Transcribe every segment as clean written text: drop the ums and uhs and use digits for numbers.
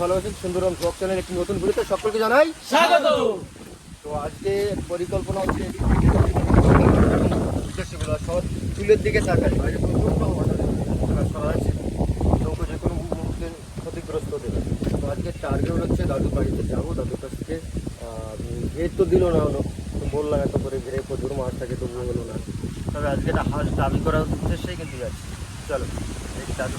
ভালো আছেন। সুন্দরম ব্লগ চ্যানেলের একটি নতুন ভিডিওতে সকলকে জানাই স্বাগত। তো আজকে পরিকল্পনা হচ্ছে উদ্দেশ্যগুলো সব চুলের দিকে তাকাই, বাইরে প্রচণ্ড করা হয়েছে, নৌকো যে কোনো মুহূর্তে ক্ষতিগ্রস্ত দেবে। তো আজকে টার্গেট হচ্ছে দাদুর বাড়িতে যাবো, দাদুর কাছ থেকে ঘের তো দিল না, হলো বললাম এত করে ঘিরে প্রচুর মাছ থাকে, তবুও হলো না। তবে আজকে একটা হাঁস দাবি করার উদ্দেশ্যেই কিন্তু যাচ্ছি। চলো এই দাদু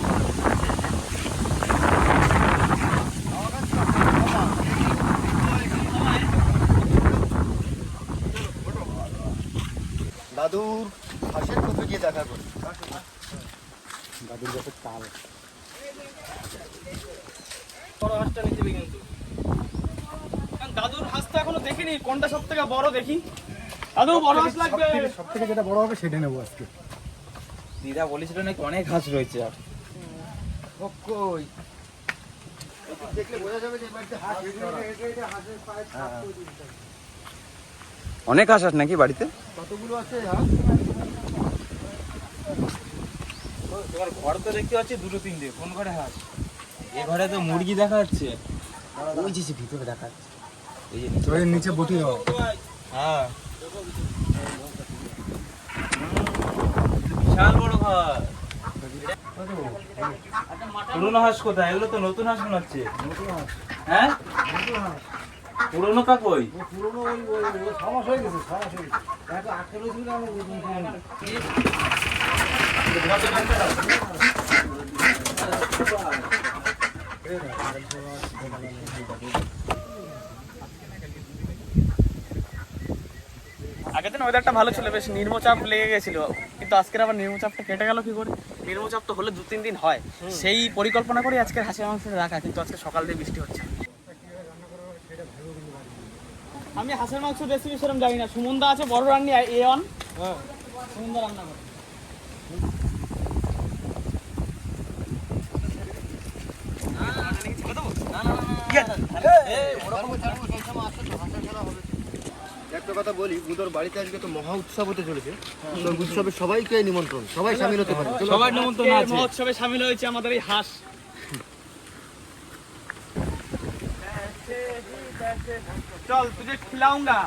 দাদুর হাঁসের চোখে গিয়ে দেখা করি। দাদুর কাছে কাল বড় হাঁসটা নিয়ে যাবে কিন্তু। দাদুর হাঁসটা এখনো দেখিনি, কোনটা সব থেকে বড় দেখি। দাদু বড় হাঁস লাগবে, সব থেকে যেটা বড় হবে সেটা নেবো আজকে। দিদা বলেছিল নাকি অনেক হাঁস রয়েছে। আর কই দেখলে বোঝা যাবে যে বাড়িতে হাঁস অনেক হাঁস আছে নাকি বাড়িতে? কতগুলো আছে হাঁস? তোমার ঘর তো দেখতে পাচ্ছি দুটো তিনটে, কোন ঘরে হাঁস? এ ঘরে তো মুরগি দেখা যাচ্ছে, ওই যে ভিতরে দেখা যাচ্ছে, এই যে নিচে বটি হয়। হ্যাঁ বিশাল বড় ঘর। পুরোনো হাঁস কোথায়? এগুলো তো নতুন হাঁস মনে হচ্ছে। হ্যাঁ পুরোনো কাকই পুরোনো ওই 6 মাস হয়ে গেছে, 6 মাস হয়ে গেছে। একটা 18 ছিল আমি আগের দিন ওয়েদারটা ভালো ছিল, বেশ নিম্নচাপ লেগে গেছিল, কিন্তু আজকের আবার নিম্নচাপটা কেটে গেল কি করে? নিম্নচাপ তো হলে 2-3 দিন হয়, সেই পরিকল্পনা করে আজকে হাঁসের মাংসটা রাখা, কিন্তু আজকে সকাল থেকে বৃষ্টি হচ্ছে। আমি হাঁসের মাংস রেসিপি সেরকম জানি না, সুমনদা আছে বড় রান্নি A1, সুমনদা রান্না করে। একটা কথা বলি, বুধর বাড়িতে আজকে তো মহা উৎসব হতে চলেছে। তো উৎসবে সবাইকে নিমন্ত্রণ, সবাই শামিল হতে পারে। সবার নিমন্ত্রণ আছে। মহোৎসবে শামিল হয়েছে আমাদের এই হাঁস। चल तुझे खिलाऊंगा,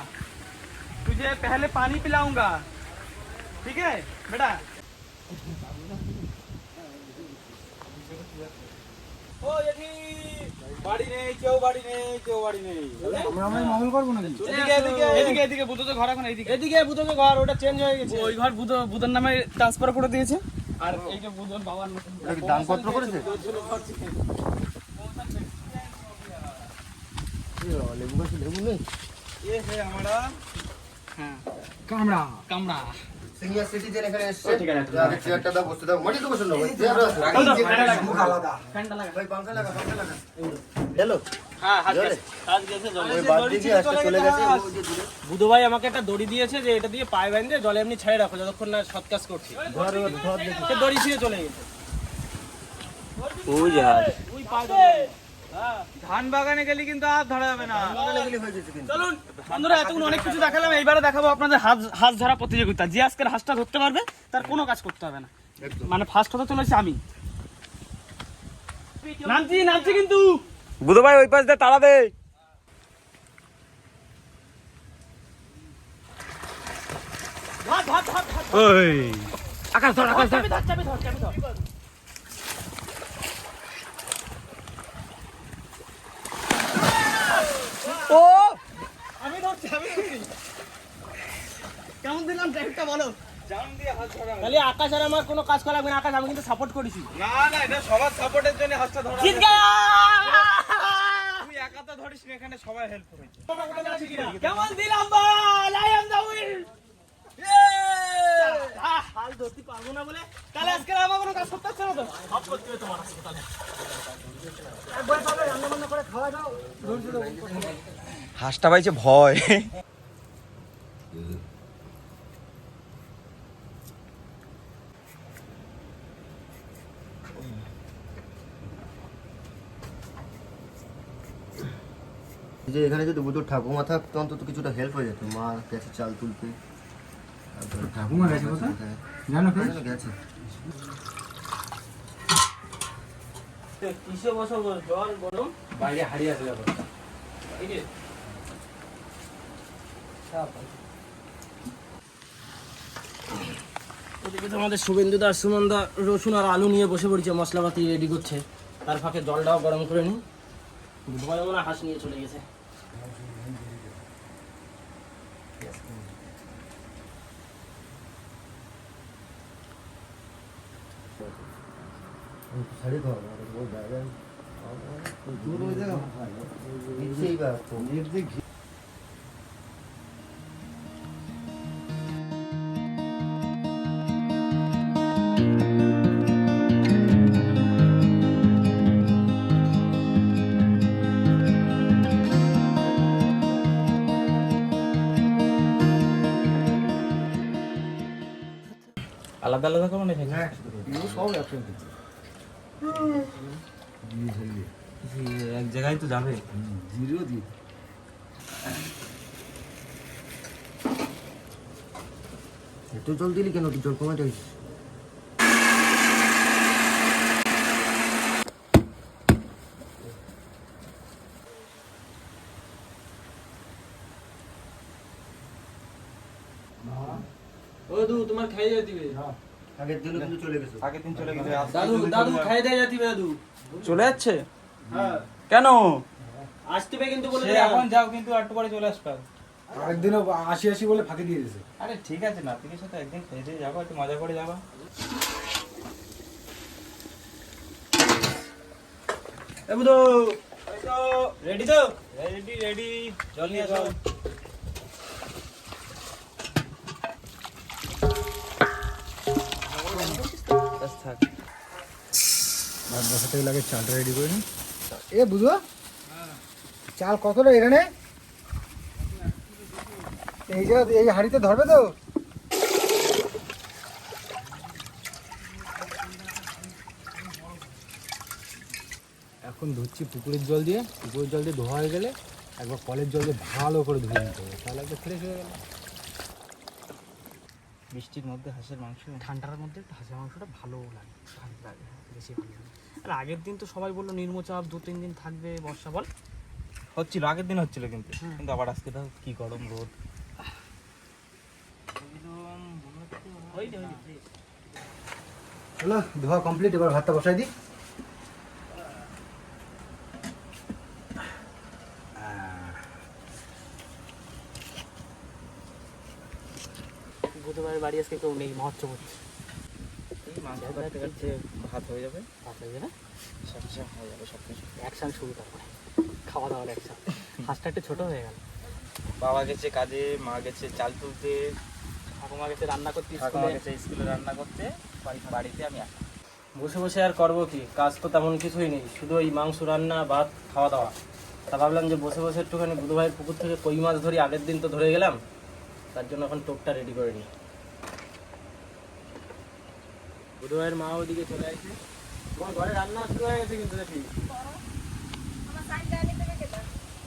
तुझे पहले पानी पिलाऊंगा, ठीक है बेटा? ও এদি বাড়ি নেই, কেউ বাড়ি নেই, কেউ বাড়ি নেই। আমরা মহল করব নাকি? এদিকে এদিকে এদিকে এদিকে বুধো তো ঘর এখন এইদিকে। এদিকে বুধো তো ঘর, ওটা চেঞ্জ হয়ে গেছে। ওই ঘর বুধো বুধোর নামে ট্রান্সফার করে দিয়েছে, আর এইটা বুধোর বাবার নতুন। এটা কি দানপত্র করেছে? লেবু গাছে লেবু নেই। ये है हमारा हाँ কামড়া कमरा। সিনিয়র সিটিজেন এখানে এসেছে। ঠিক আছে, আগে চেয়ারটা দাও, বসতে দাও। মাটি তো বসে নাও ভাই, চেয়ার আছে। মুখ আলাদা, ফ্যানটা লাগা ভাই পাঙ্খা লাগা, পাঙ্খা লাগা। হ্যালো হ্যাঁ হাত জলে? গেছে জলে। ওই বাদ দিয়ে আজকে চলে গেছে ওই যে দূরে। বুধু ভাই আমাকে একটা দড়ি দিয়েছে যে এটা দিয়ে পায়ে বেঁধে জলে এমনি ছেড়ে রাখো যতক্ষণ না সৎ কাজ করছি। ঘর ঘর দেখি। সে দড়ি ছিঁড়ে চলে গেছে। ওই জাহাজ ওই পায়ে ধরে। ধান বাগানে গেলে কিন্তু আর ধরা যাবে না। লেগে হয়ে গেছে কিন্তু। চলুন বন্ধুরা, এতক্ষণ অনেক কিছু দেখালাম, এইবারে দেখাবো আপনাদের হাঁস ধরা প্রতিযোগিতা। যে আজকের হাঁসটা ধরতে পারবে তার কোনো কাজ করতে হবে না, একদম। মানে ফার্স্ট হতে চলেছে আমি। নামছি নামছি কিন্তু বুধ ভাই ওই পাশ দিয়ে তাড়া দে। ওই আকাশ ধর, আকাশ ধর। ও আমি ধরছি, আমি ধরছি। কেমন দিলাম ট্র্যাকটা বলো? জাম দিয়ে হাত ধরা। তাহলে আকাশ আর আমার কোনো কাজ করা লাগবে না, আকাশ আমি কিন্তু সাপোর্ট করেছি। না না, এটা সবার সাপোর্টের জন্য হাতটা ধরা। জিত গয়া! তুই একা তো ধরিস না, এখানে সবাই হেল্প করেছে। কেমন দিলাম বল? I am the win. হাল ধরতে পারবো না বলে তাহলে আজকে আমার কোনো কাজ করতে হচ্ছে না তো? সব করতে হবে তোমার আজকে তাহলে। একবার পাবে রান্না বান্না করে খাওয়া দাও। হাঁসটা পাইছে ভয়। যে এখানে যদি বুধুর ঠাকুমা থাকতো অন্তত কিছুটা হেল্প হয়ে যেত। মা গেছে চাল তুলতে। ঠাকুমা গেছে কোথায় জানো? গেছে কিসে বসো জ্বর গরম বাইরে হারিয়ে আছে ব্যাপার। ওদিকে তো আমাদের শুভেন্দুদা আর সুমনদা রসুন আর আলু নিয়ে বসে পড়েছে, মশলাপাতি রেডি করছে। তার ফাঁকে জলটাও গরম করে নিই। দুপুরে মনে হয় হাঁস নিয়ে চলে গেছে। শাড়ি খাওয়া ও জায়গায় দূর হয়ে যাবে নিচেই বা নির্দিক আলাদা আলাদা করো না সব একসঙ্গে এক জায়গায় তো যাবে। জিরো দিয়ে এত জল দিলি কেন? তুই জল কমাতে গেছিস? ও দু তোমার খাই যায় দিবে। আগের দিনও কিন্তু চলে গেছে। আগের দিন চলে গেছে দাদু দাদু খাই দেয় যাতিবে দাদু। চলে যাচ্ছে হ্যাঁ কেন? আসতে কিন্তু বলে সে এখন যাও, কিন্তু একটু পরে চলে আসবে। আরেকদিনও ৮০ বলে ফাঁকি দিয়ে দিয়েছে। আরে ঠিক আছে, নাতিকের সাথে একদিন খেয়ে দিয়ে যাবো, একটু মজা করে যাবো। এ বুধু, রেডি তো? রেডি রেডি, জল নিয়ে আসো। থাক, ভাত বসাতে লাগে, চালটা রেডি করে নি। এ বুঝো চাল কতটা এখানে? এই যে এই হাঁড়িতে ধরবে তো? এখন ধুচ্ছি পুকুরের জল দিয়ে। পুকুরের জল দিয়ে ধোয়া হয়ে গেলে একবার কলের জল দিয়ে ভালো করে ধুয়ে নিতে হবে, তাহলে একবার ফ্রেশ হয়ে গেল। বৃষ্টির মধ্যে হাঁসের মাংস, ঠান্ডার মধ্যে একটু হাঁসের মাংসটা ভালো লাগে, ভালো লাগে, বেশি ভালো লাগে। আর আগের দিন তো সবাই বললো নির্মচাপ 2-3 দিন থাকবে, বর্ষা বল হচ্ছিল, আগের দিন হচ্ছিল, কিন্তু কিন্তু আবার আজকে তো কি গরম রোদ। চলো ধোয়া কমপ্লিট, এবার ভাতটা বসাই দিই। বুধবার বাড়ি আজকে কেউ নেই, মহোৎসব হচ্ছে। এই মাংস কাটতে কাটতে ভাত হয়ে যাবে, ভাত হয়ে যাবে, সব হয়ে যাবে, সব কিছু। একসাথে শুরু, তারপরে খাওয়া দাওয়ার একসাথে। হাঁসটা একটু ছোটো হয়ে গেল। বাবা গেছে কাজে, মা গেছে চাল তুলতে, ঠাকুমা গেছে রান্না করতে, ঠাকুমা স্কুলে গেছে স্কুলে রান্না করতে, বাড়িতে আমি একা। বসে বসে আর করবো কি, কাজ তো তেমন কিছুই নেই, শুধু ওই মাংস রান্না, ভাত, খাওয়া দাওয়া। তা ভাবলাম যে বসে বসে একটুখানি বুধ ভাইয়ের পুকুর থেকে কই মাছ ধরি, আগের দিন তো ধরে গেলাম, তার জন্য এখন টোপটা রেডি করে নিই। বুধ ভাইয়ের মা ওদিকে চলে আসছে, তোমার ঘরে রান্না শুরু হয়ে গেছে কিন্তু দেখি।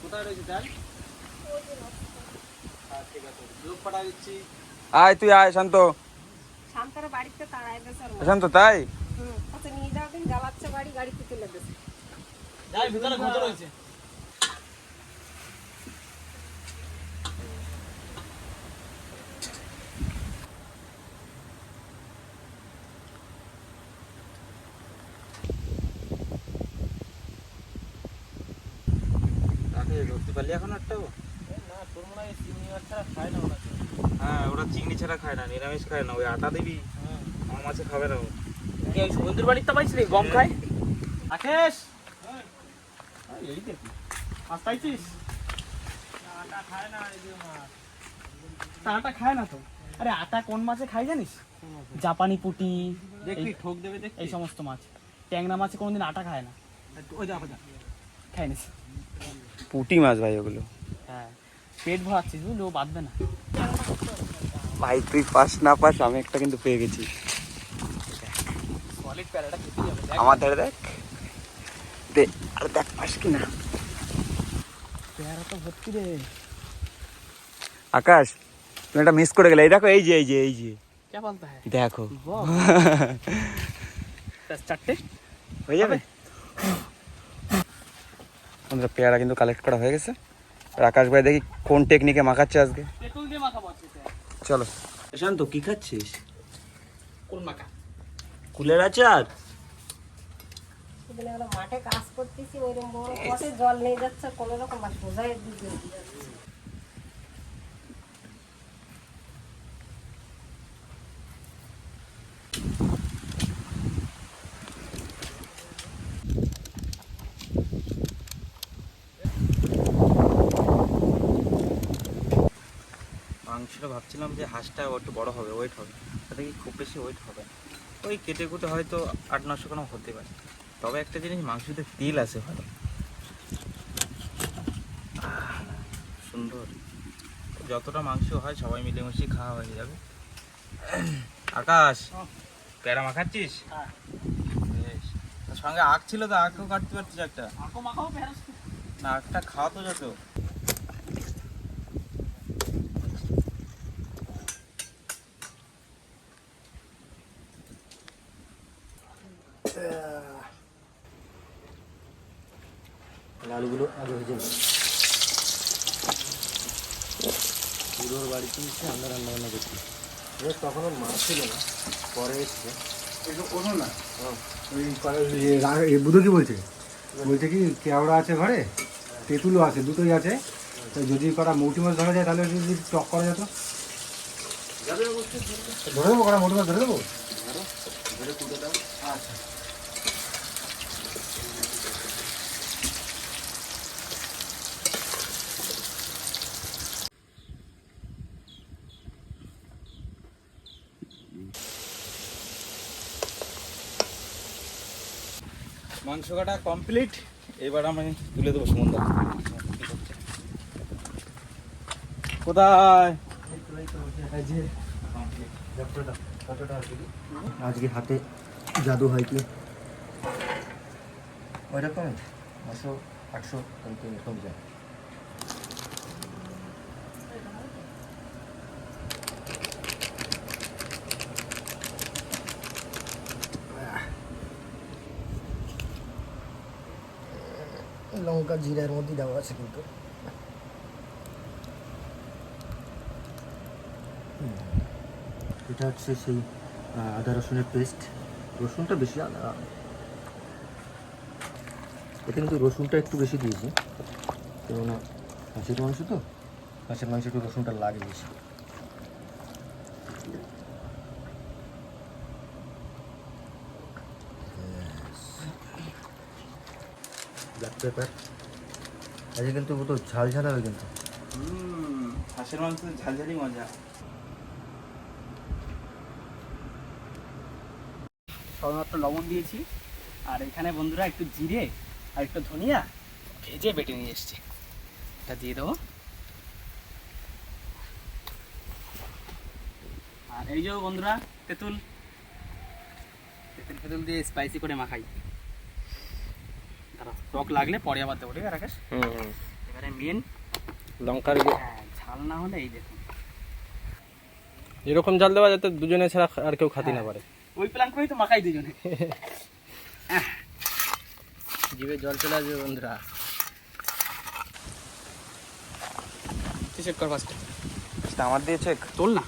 কোথায় রয়েছে চাল? ঠিক আছে, লোক পাঠা দিচ্ছি। আয় তুই আয়, শান্ত শান্তরা বাড়িতে তাড়াই দেছে আর শান্ত, তাই আচ্ছা নিয়ে যাও দিন, জ্বালাচ্ছে বাড়ি, গাড়িতে তুলে দেছে। যাই ভিতরে ঘুরতে রয়েছে। তাকে ধরতে পারলি এখন একটাও? না, তোর মনে হয় চিংড়ি মাছ ছাড়া খায় না ওরা। হ্যাঁ, ওরা চিংড়ি ছাড়া খায় না, নিরামিষ খায় না, ওই আটা দিবি, আমার মাছে খাবে না ও। কি ওই সুগন্ধুর বাড়ির তো পাইছিলি গম খায়? আকেশ, এই দেখি মাছ পাইছিস? আটা খায় না, আটা খায় না তো। আরে আটা কোন মাছে খাই জানিস? জাপানি পুঁটি, দেখবি ঠোক দেবে, দেখ এই সমস্ত মাছ। ট্যাংরা মাছে কোনোদিন আটা খায় না। ওই দেখো, খাই নিস। পুঁটি মাছ ভাই ওগুলো। হ্যাঁ, পেট ভরাচ্ছিস বুঝলি, ও বাঁধবে না। ভাই তুই পাস না পাস, আমি একটা কিন্তু পেয়ে গেছি। সলিড প্যারাটা খেতে যাবে। আমার ধারে দেখ, দে আর দেখ পাস কিনা। প্যারা তো ভর্তি রে। আকাশ, তুমি একটা মিস করে গেলে। এই দেখো, এই যে এই যে এই যে क्या बोलता है? দেখো, वाह, 10 চারটে হয়ে যাবে। বন্ধুরা পেয়ারা কিন্তু কালেক্ট করা হয়ে গেছে। আর আকাশ ভাই দেখি কোন টেকনিকে মাখাচ্ছে আজকে। তেঁতুল দিয়ে মাখাবো আজকে স্যার। চলো। শান্ত কি খাচ্ছিস? কোন মাখা? কুলের আচার? সেদিন আমরা মাঠে কাজ করতেছি, ওইরকম বড় পটে জল নিয়ে যাচ্ছে কোনো রকম, আর সোজাই দিকে যাচ্ছে। মাংসটা ভাবছিলাম যে হাঁসটা একটু বড় হবে, ওয়েট হবে, তাতে কি খুব বেশি ওয়েট হবে না। ওই কেটে কুটে হয়তো 800-900 গ্রাম হতে পারে। তবে একটা জিনিস, মাংসতে তিল আছে ভালো সুন্দর। যতটা মাংস হয় সবাই মিলেমিশে খাওয়া হয়ে যাবে। আকাশ, পেয়ারা মাখাচ্ছিস? হ্যাঁ। বেশ। তার সঙ্গে আখ ছিল তো, আখও কাটতে পারছিস একটা? আঁকো মাখাবো পেয়ারা। না, আখটা খাওয়া তো যত। আলুগুলো আগে ভেজে নেব। পুরোর বাড়িতে এসে আমরা রান্নাবান্না করছি। এবার তখনও মাছ ছিল না, পরে এসছে। ওঠো না, ওই বুধো কি বলছে? বলছে কি কেওড়া আছে ঘরে, তেঁতুলও আছে, দুটোই আছে। তো যদি করা মৌটি মাছ ধরা যায় তাহলে যদি টক করা যেত। ধরে দেবো, করা মৌটি মাছ ধরে দেবো। আচ্ছা, মাংস কাটা কমপ্লিট। এবার আমি তুলে দেবো সুমনদা। কোথায়? আজকে হাতে জাদু হয় কি ওই রকম 900-800 এরকম যায়। লঙ্কা জিরার মধ্যে দেওয়া আছে কিন্তু। এটা হচ্ছে সেই আদা রসুনের পেস্ট। রসুনটা বেশি, এটা কিন্তু রসুনটা একটু বেশি দিয়েছি, কেননা হাঁসের মাংস তো, হাঁসের মাংস একটু রসুনটা লাগে বেশি। Black pepper. আজকে কিন্তু তো ঝাল ঝাল হবে কিন্তু। হাঁসের মাংস ঝালঝালি মজা। সবেমাত্র লবণ দিয়েছি, আর এখানে বন্ধুরা একটু জিরে আর একটু ধনিয়া ভেজে বেটে নিয়ে এসছি, এটা দিয়ে দেবো। আর এই যে বন্ধুরা তেঁতুল ফেতুল দিয়ে স্পাইসি করে মাখাই। দাঁড়াও, টক লাগলে পরে আবার দেবো, ঠিক আছে রাকেশ? এবারে মেন লঙ্কার ঝাল না হলে এই দেখুন এরকম জাল দেওয়া যাতে দুজনে ছাড়া আর কেউ খাতে না পারে। ওই প্ল্যান করেই তো মাখাই দুজনে। জিভে জল চলে আসবে বন্ধুরা। চেক কর ফার্স্ট, আমার দিয়ে চেক। তোল না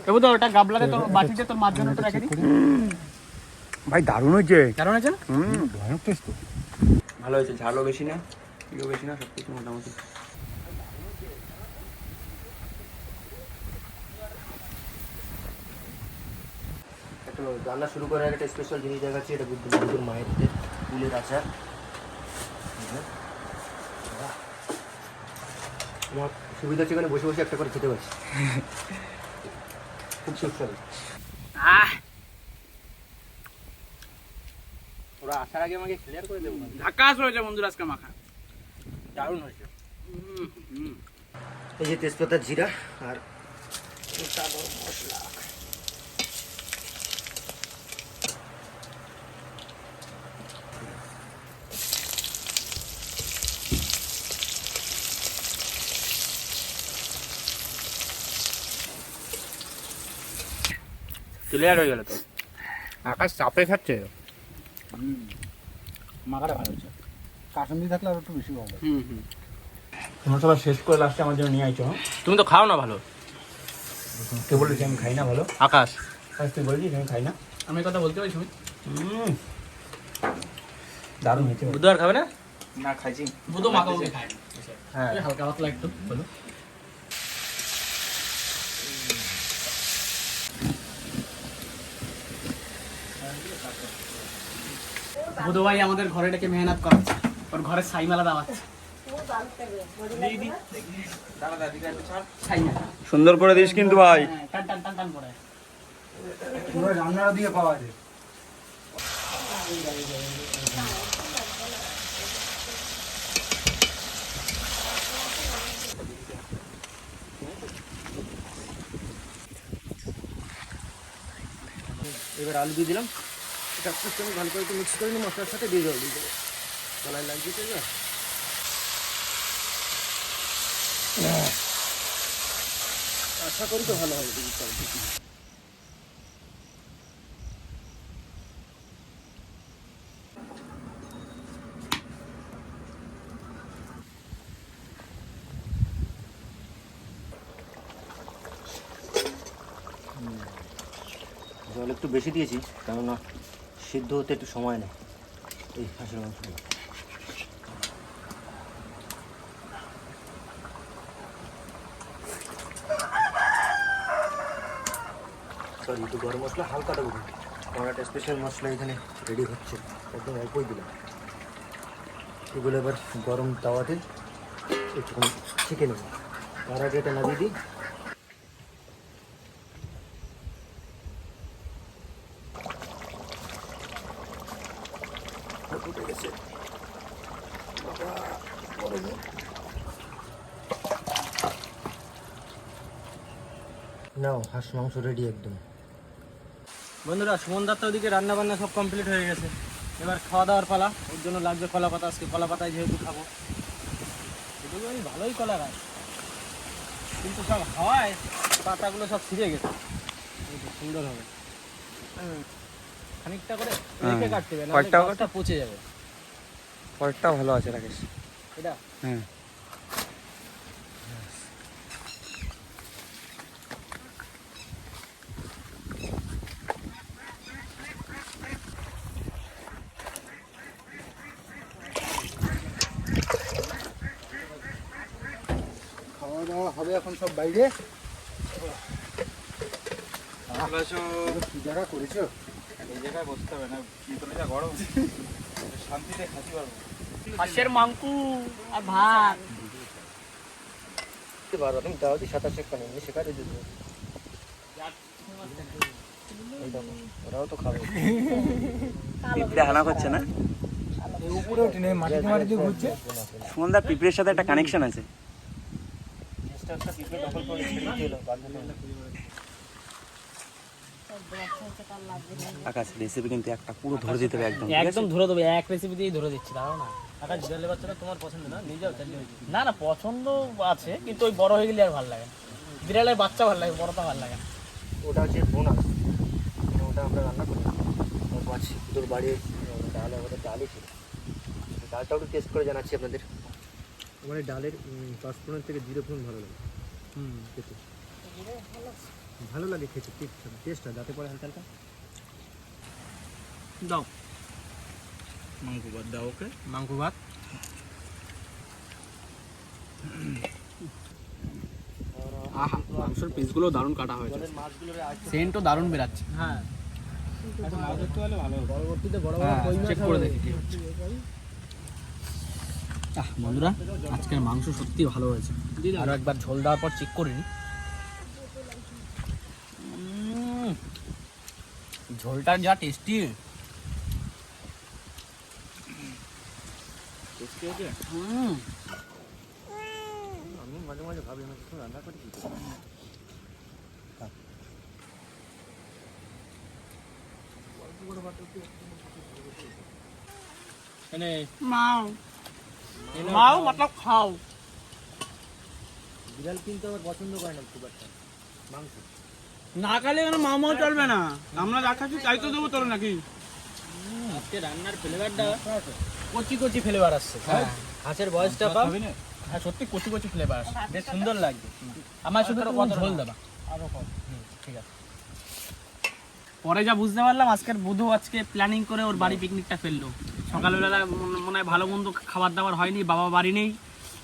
তবু তো ওটা গাবলাতে তোর বাটিতে তোর মাছ জন্য তো রেখে দিই। ভাই দারুণ হয়েছে। কারণ আছে না ভয়ানক টেস্ট তো। ভালো হয়েছে, ঝালও বেশি না, ইও বেশি না, সব কিছু মোটামুটি। একটু রান্না শুরু করার আগে একটা স্পেশাল জিনিস দেখাচ্ছি। এটা বুদ্ধুর মায়ের হাতে ফুলের আচার। আমার সুবিধা হচ্ছে এখানে বসে বসে একটা করে খেতে পারছি, খুব সুস্বাদু। ওরা আসার আগে আমাকে ক্লিয়ার করে দেবো। ঢাকাস হয়েছে বন্ধুরা আজকে মাখা, দারুণ হয়েছে। এই যে তেজপাতা, জিরা আর গোটা গরম মশলা। ক্লিয়ার হয়ে গেল তো। আকাশ চাপে খাচ্ছে। মাখাটা ভালো হচ্ছে। কাসন্দি থাকলে আরো একটু বেশি ভালো লাগে। তোমরা সবাই শেষ করে লাস্টে আমার জন্য নিয়ে আইছো। তুমি তো খাও না ভালো। কে বলেছে আমি খাই না ভালো? আকাশ তুই বলছিস আমি খাই না? আমি কথা বলতে পারি সুমিত? দারুণ হয়েছে। বুধবার খাবে না? না খাইছি, বুধো মাখামাখি খায় হ্যাঁ হালকা পাতলা একটু বলো। বুধো ভাই আমাদের ঘরে ডেকে মেহনত করাচ্ছে, ওর ঘরে ছাই মেলা দাওয়াচ্ছে। ছাই মেলা সুন্দর করে দিস কিন্তু ভাই। হ্যাঁ, টান টান টান টান করে। পুরো রান্নাটা দিয়ে পাওয়া যায়। এবার আলু দিয়ে দিলাম, এটা একটু আমি ভালো করে একটু মিক্স করে নিই, মশলার সাথে দিয়ে জল দিয়ে দেবো। কলাই লাগিয়ে দেবে। আশা করি তো ভালো হবে দিদি। জল একটু বেশি দিয়েছি, কেননা সিদ্ধ হতে একটু সময় নেয় এই হাঁসের মাংসগুলো। সরি, একটু গরম মশলা হালকা দেবো, আমার একটা স্পেশাল মশলা এখানে রেডি হচ্ছে, একদম অল্পই দিলাম। এগুলো এবার গরম তাওয়াতে একটুখানি ছেঁকে নেব। তার আগে এটা নামিয়ে দিই। নাও, হাঁস মাংস রেডি একদম। বন্ধুরা, সুমন দার তো ওদিকে রান্না বান্না সব কমপ্লিট হয়ে গেছে, এবার খাওয়া দাওয়ার পালা। ওর জন্য লাগবে কলা পাতা, আজকে কলা পাতায় যেহেতু খাবো। এটুকু আমি ভালোই কলা খাই, কিন্তু সব হাওয়ায় পাতাগুলো সব ছিঁড়ে গেছে। এই তো সুন্দর হবে, খানিকটা করে রেখে কাটতে হবে, নাহলে গাছটা পচে যাবে। পরেরটা ভালো আছে রাকেশ। এটা হ্যাঁ খাওয়া দাওয়া হবে এখন সব বাইরে। কি জায়গা করেছো? এই জায়গায় বসতে হবে না, ভিতরে যা গরম, শান্তিতে খাতে পারবো। হাঁসের মাংস আর ভাত। বারো তুমি দাও দিই, 27 পানি এমনি শেখাতে দিত। এই দেখো, ওরাও তো খাবে। পিঁপড়ে হানা করছে না? এই উপরে উঠে নেই, মাটিতে মাটিতে ঘুরছে। সুমনদা পিঁপড়ের সাথে একটা কানেকশন আছে। একটা পিঁপড়ে দখল করে ছেড়ে দিতে এলো, বাধ্য হয়ে। আকাশ রেসিপি কিন্তু একটা পুরো ধরে দিতে হবে একদম। একদম ধরে দেবে, এক রেসিপি দিয়েই ধরে দিচ্ছি, দাঁড়াও না। আকাশ বিড়ালে বাচ্চাটা তোমার পছন্দ না? নিয়ে যাও চালিয়ে। না না, পছন্দ আছে, কিন্তু ওই বড় হয়ে গেলে আর ভালো লাগে না। বিড়ালের বাচ্চা ভালো লাগে, বড়টা ভালো লাগে না। ওটা হচ্ছে বোনাস, ওটা আমরা রান্না করি। পাচ্ছি তোর বাড়ির ডাল, আমাদের ডালই ছিল। ডালটাও একটু টেস্ট করে জানাচ্ছি আপনাদের। আমার এই ডালের 5 থেকে 0 ভালো লাগে খেতে, ভালো লাগে খেতে। টেস্টটা যাতে পরে হালকা হালকা দাও মাংস ভাত দাও, ওকে মাংস ভাত। মাংসের পিসগুলো দারুণ কাটা হয়েছে, সেন্টও দারুণ বেরাচ্ছে। হ্যাঁ, পরবর্তীতে বড় হ্যাঁ, বড় কই মাছ চেক করে হবে। দেখি কি হচ্ছে। বন্ধুরা, আজকের মাংস সত্যি ভালো হয়েছে। আরো একবার ঝোল দেওয়ার পর চেক করে নিই। ঝোলটা যা টেস্টি। আমি মাঝে মাঝে ভাবি আমি কিছু রান্না করি কি করে। এনে মাও মাও মতলব খাও। বিড়াল কিন্তু আমার পছন্দ করে না খুব একটা মাংস। না খালে কেন মাও চলবে না? আমরা যা খাচ্ছি তাই তো দেবো তোর নাকি? আজকে রান্নার ফ্লেভারটা কচি কচি ফ্লেভার আসছে হ্যাঁ। হাঁসের বয়সটা পাও হ্যাঁ সত্যি কচি কচি ফ্লেভার আসছে বেশ সুন্দর লাগছে আমার শুধু একটু ঝোল দেবা আরো কম ঠিক আছে পরে যা বুঝতে পারলাম আজকের বুধু আজকে প্ল্যানিং করে ওর বাড়ি পিকনিকটা ফেললো সকালবেলা মনে হয় ভালো মন্দ খাবার দাবার হয়নি, বাবা বাড়ি নেই,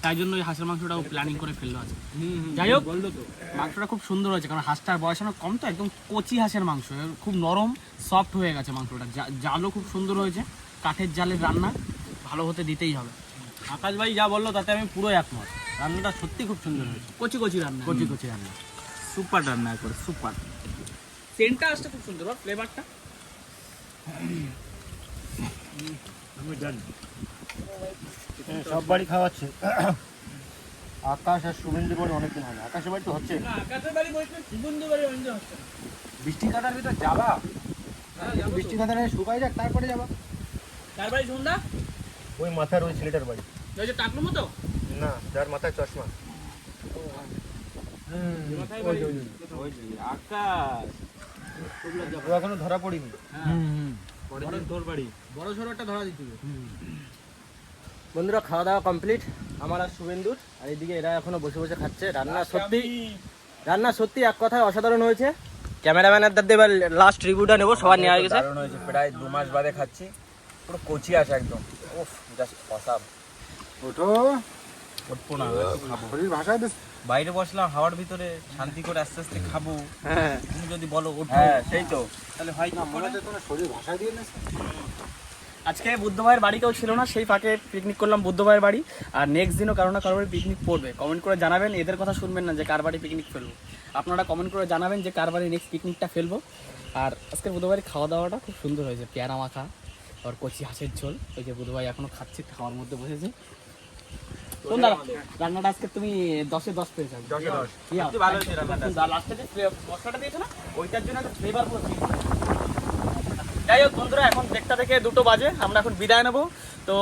তাই জন্য ওই হাঁসের মাংসটা ও প্ল্যানিং করে ফেললো আজকে। যাই হোক বললো তো মাংসটা খুব সুন্দর হয়েছে, কারণ হাঁসটার বয়স অনেক কম তো, একদম কচি হাঁসের মাংস, খুব নরম সফট হয়ে গেছে মাংসটা, জালও খুব সুন্দর হয়েছে, কাঠের জালের রান্না, ভালো হতে দিতেই হবে। আকাশ ভাই যা বললো তাতে আমি পুরো একমত, রান্নাটা সত্যি খুব সুন্দর হয়েছে, কচি কচি রান্না, কচি কচি রান্না সুপার রান্না করে সুপার। সেন্টটা আসছে খুব সুন্দর, ফ্লেভারটা। সব বাড়ি খাওয়াচ্ছে। আকাশ আর শুভেন্দু বলে অনেকদিন হয় না। আকাশের বাড়ি তো হচ্ছে আকাশের বাড়ি বলছে সুগন্ধ বাড়ি অঞ্জ হচ্ছে বৃষ্টি কাটার ভিতর যাবা, বৃষ্টি কাটার শুকাই যাক তারপরে যাবা। তার বাড়ি সন্ধ্যা ওই মাথার ওই ছেলেটার বাড়ি। ওই যে টাকলু মতো না, যার মাথায় চশমা। আকাশ ও এখনো ধরা পড়িনি। তোর বাড়ি বড় সড়ো একটা ধরা দিতে হবে। বন্ধুরা খাওয়া দাওয়া কমপ্লিট আমার আর শুভেন্দুর, আর এদিকে এরা এখনো বসে বসে খাচ্ছে। রান্না সত্যি এক কথায় অসাধারণ হয়েছে। ক্যামেরাম্যানের দাদা এবার লাস্ট রিভিউটা নেবো, সবার নেওয়া হয়ে গেছে। দারুণ হয়েছে, প্রায় 2 মাস বাদে খাচ্ছি, পুরো কচি আসে একদম। উফ, জাস্ট অসাম। ওঠো, উঠবো না, খাবো। শরীর ভাষায় বেশ। বাইরে বসলাম হাওয়ার ভিতরে শান্তি করে আস্তে আস্তে খাবো, হ্যাঁ তুমি যদি বলো ওঠো, হ্যাঁ সেই তো। তাহলে হয় কি করে? তোমার শরীর ভাষায় দিয়ে না। আজকে বুদ্ধ ভাইয়ের বাড়ি কেউ ছিল না, সেই ফাঁকে পিকনিক করলাম বুদ্ধ ভাইয়ের বাড়ি। আর নেক্সট দিনও কারো না কারো বাড়ি পিকনিক পড়বে, কমেন্ট করে জানাবেন। এদের কথা শুনবেন না যে কার বাড়ি পিকনিক ফেলবো, আপনারা কমেন্ট করে জানাবেন যে কার বাড়ি নেক্সট পিকনিকটা ফেলবো। আর আজকের বুদ্ধ ভাইয়ের খাওয়া দাওয়াটা খুব সুন্দর হয়েছে, পেয়ারা মাখা আর কচি হাঁসের ঝোল। ওই যে বুদ্ধ ভাই এখনো খাচ্ছে, খাওয়ার মধ্যে বসেছে। তোমরা রান্নাটা আজকে তুমি 10-এ 10 পেয়েছো। 10-এ 10। সত্যি ভালো হয়েছে রান্নাটা। লাস্টে যে মশলাটা দিয়েছো না, ওইটার জন্য একটা ফ্লেভার পুরো। যাই হোক বন্ধুরা, এখন 1টা থেকে 2টো বাজে, আমরা এখন বিদায় নেবো। তো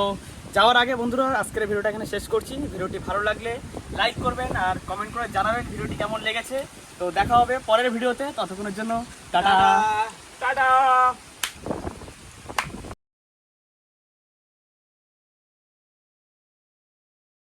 যাওয়ার আগে বন্ধুরা আজকের ভিডিওটা এখানে শেষ করছি। ভিডিওটি ভালো লাগলে লাইক করবেন আর কমেন্ট করে জানাবেন ভিডিওটি কেমন লেগেছে। তো দেখা হবে পরের ভিডিওতে, ততক্ষণের জন্য টাটা টাটা।